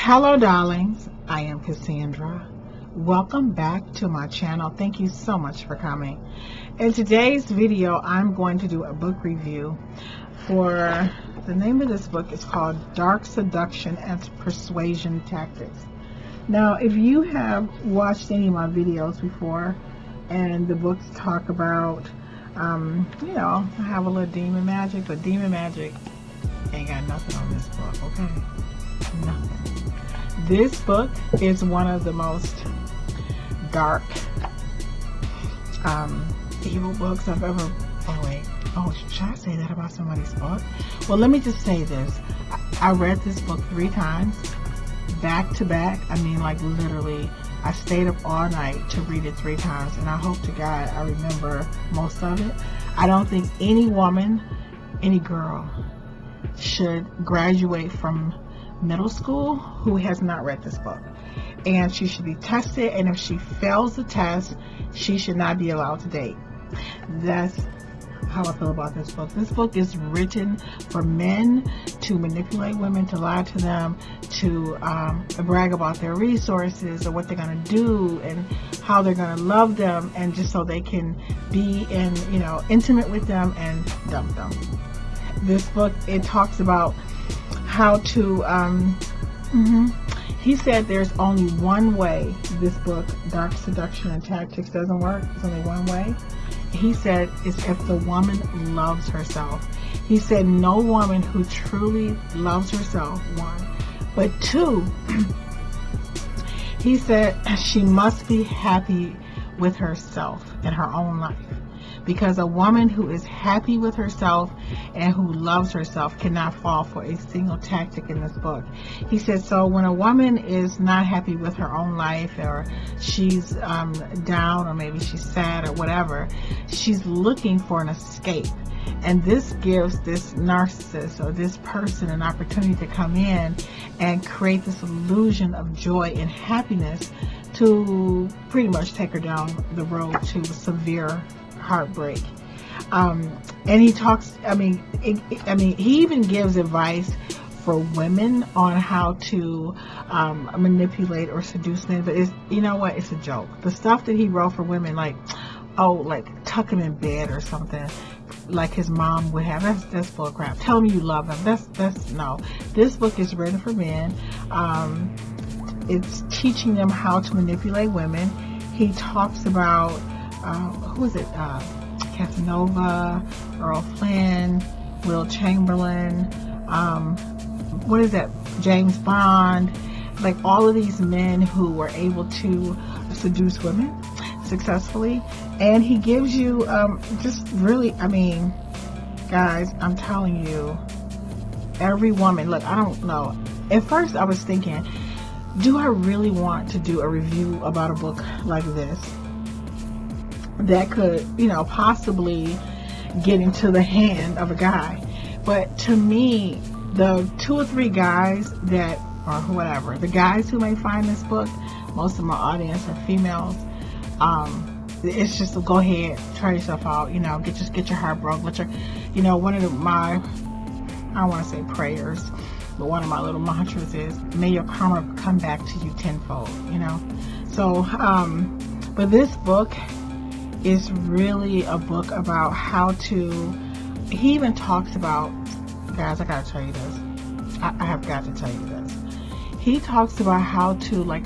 Hello darlings, I am Cassandra. Welcome back to my channel. Thank you so much for coming. In today's video, I'm going to do a book review for, the name of this book is called Dark Seduction and Persuasion Tactics. Now, if you have watched any of my videos before, and the books talk about, I have a little demon magic, but demon magic ain't got nothing on this book, okay? Nothing. This book is one of the most dark, evil books I've ever, should I say that about somebody's book? Well, let me just say this. I read this book 3 times, back to back. I mean, like literally, I stayed up all night to read it 3 times, and I hope to God I remember most of it. I don't think any woman, any girl, should graduate from middle school who has not read this book, and she should be tested, and if she fails the test, she should not be allowed to date. That's how I feel about this book. This book is written for men to manipulate women, to lie to them, to brag about their resources or what they're going to do and how they're going to love them, and just so they can be intimate with them and dump them. This book, it talks about how to he said there's only one way this book, Dark Seduction and Tactics, doesn't work. There's only one way. He said it's if the woman loves herself. He said no woman who truly loves herself, 1, but 2, he said she must be happy with herself in her own life. Because a woman who is happy with herself and who loves herself cannot fall for a single tactic in this book. He said, so when a woman is not happy with her own life, or she's down, or maybe she's sad or whatever, she's looking for an escape. And this gives this narcissist or this person an opportunity to come in and create this illusion of joy and happiness to pretty much take her down the road to severe heartbreak. And he talks, he even gives advice for women on how to manipulate or seduce men, but it's, it's a joke. The stuff that he wrote for women, like tuck him in bed or something like his mom would have, that's bull crap. Tell him you love him, that's no. This book is written for men. It's teaching them how to manipulate women. He talks about who is it? Casanova, Earl Flynn, Will Chamberlain, what is that? James Bond, like all of these men who were able to seduce women successfully. And he gives you just really, guys, I'm telling you, every woman, look, I don't know. At first I was thinking, do I really want to do a review about a book like this that could, possibly get into the hand of a guy? But to me, the 2 or 3 guys that, or whatever, the guys who may find this book, most of my audience are females. It's just go ahead, try yourself out, get your heart broke. Let your, one of my, I don't want to say prayers, but one of my little mantras is, may your karma come back to you tenfold, So, but this book is really a book about how to, he even talks about, guys, I gotta tell you this. I have got to tell you this. He talks about how to, like,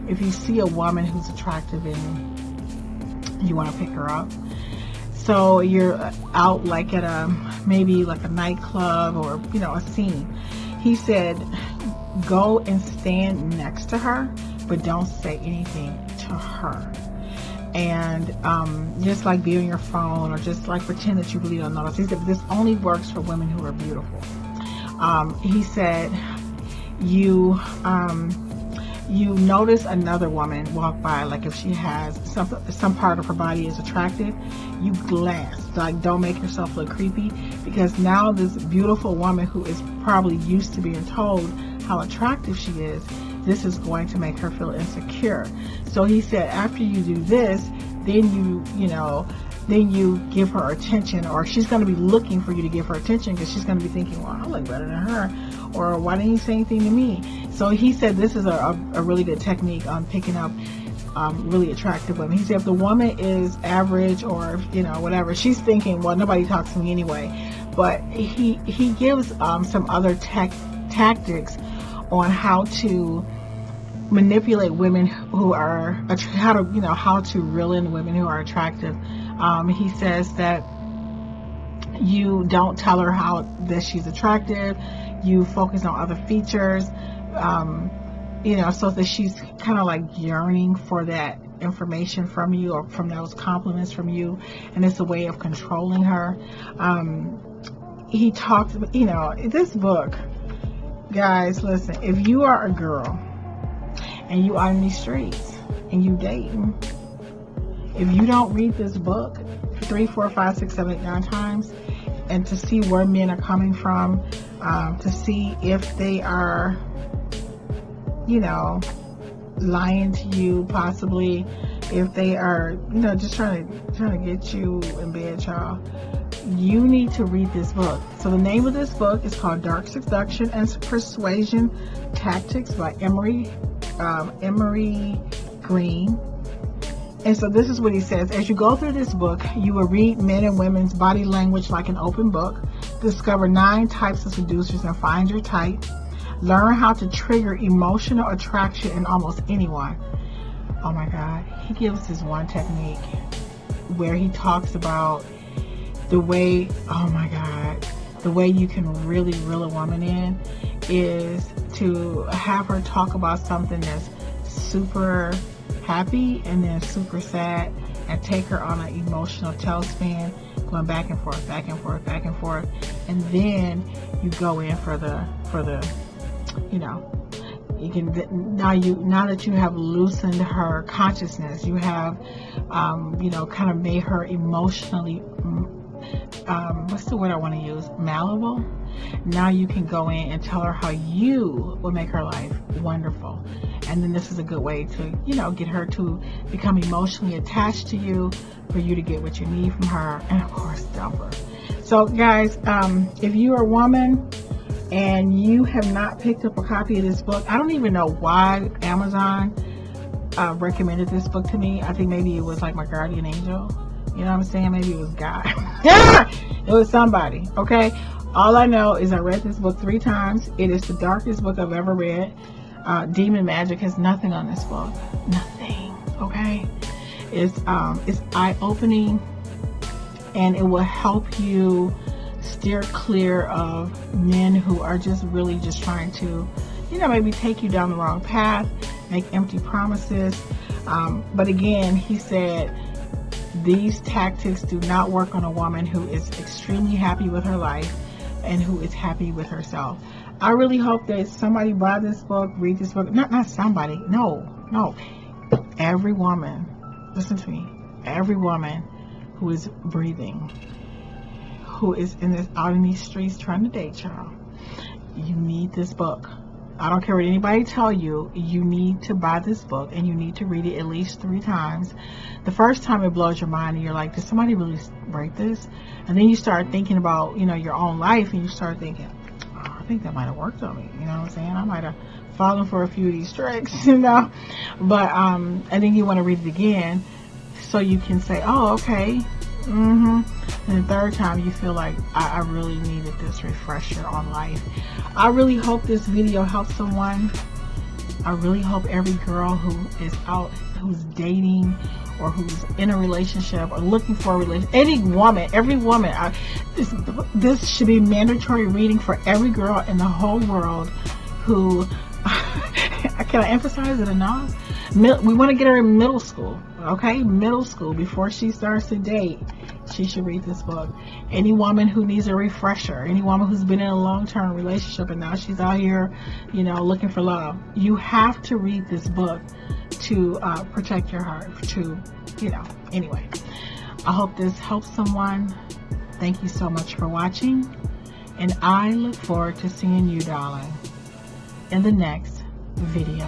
if you see a woman who's attractive and you want to pick her up, so you're out like at maybe like a nightclub or, a scene. He said, go and stand next to her, but don't say anything to her. And just like be on your phone, or just like pretend that you really don't notice. He said this only works for women who are beautiful. He said you notice another woman walk by, like if she has some part of her body is attractive, you glance, like don't make yourself look creepy, because now this beautiful woman who is probably used to being told how attractive she is, this is going to make her feel insecure. So he said after you do this, then you give her attention, or she's going to be looking for you to give her attention, because she's going to be thinking, well, I look better than her, or why didn't he say anything to me? So he said this is a really good technique on picking up really attractive women. He said if the woman is average or, you know, whatever, she's thinking, well, nobody talks to me anyway. But he gives some other tactics on how to manipulate women who are, how to reel in women who are attractive. He says that you don't tell her that she's attractive. You focus on other features, so that she's kind of like yearning for that information from you, or from those compliments from you, and it's a way of controlling her. He talks, this book, guys, listen, if you are a girl and you are in these streets and you dating, if you don't read this book 3, 4, 5, 6, 7, 8, 9 times, and to see where men are coming from, to see if they are, lying to you, possibly, if they are, just trying to get you in bed, y'all, you need to read this book. So the name of this book is called Dark Seduction and Persuasion Tactics by Emory Green. And so this is what he says. As you go through this book, you will read men and women's body language like an open book, discover 9 types of seducers and find your type, learn how to trigger emotional attraction in almost anyone. Oh my God. He gives this one technique where he talks about the way, the way you can really reel a woman in is to have her talk about something that's super happy and then super sad, and take her on an emotional tailspin, going back and forth, back and forth, back and forth, and then you go in for the you can now that you have loosened her consciousness, you have kind of made her emotionally what's the word I want to use, malleable. Now you can go in and tell her how you will make her life wonderful. And then this is a good way to, get her to become emotionally attached to you, for you to get what you need from her, and of course, dump her. So guys, if you are a woman and you have not picked up a copy of this book, I don't even know why Amazon recommended this book to me. I think maybe it was like my guardian angel. You know what I'm saying? Maybe it was God. It was somebody, okay? All I know is I read this book 3 times. It is the darkest book I've ever read. Demon magic has nothing on this book. Nothing, okay? It's eye-opening, and it will help you steer clear of men who are just really just trying to, maybe take you down the wrong path, make empty promises. But again, he said, these tactics do not work on a woman who is extremely happy with her life and who is happy with herself. I really hope that somebody buy this book, read this book. Not somebody. No. Every woman, listen to me. Every woman who is breathing, who is out in these streets trying to date y'all, you need this book. I don't care what anybody tell you. You need to buy this book, and you need to read it at least 3 times. The first time it blows your mind, and you're like, did somebody really write this? And then you start thinking about, your own life, and you start thinking, oh, I think that might have worked on me. You know what I'm saying? I might have fallen for a few of these tricks, But and then you want to read it again, so you can say, oh, okay. And the third time you feel like I really needed this refresher on life. I really hope this video helps someone. I really hope every girl who is out, who's dating, or who's in a relationship or looking for a relationship, every woman, this should be mandatory reading for every girl in the whole world who, can I emphasize it enough? We want to get her in middle school, okay? Middle school, before she starts to date, she should read this book. Any woman who needs a refresher, any woman who's been in a long-term relationship and now she's out here, looking for love, you have to read this book to protect your heart, anyway. I hope this helps someone. Thank you so much for watching, and I look forward to seeing you, darling, in the next video.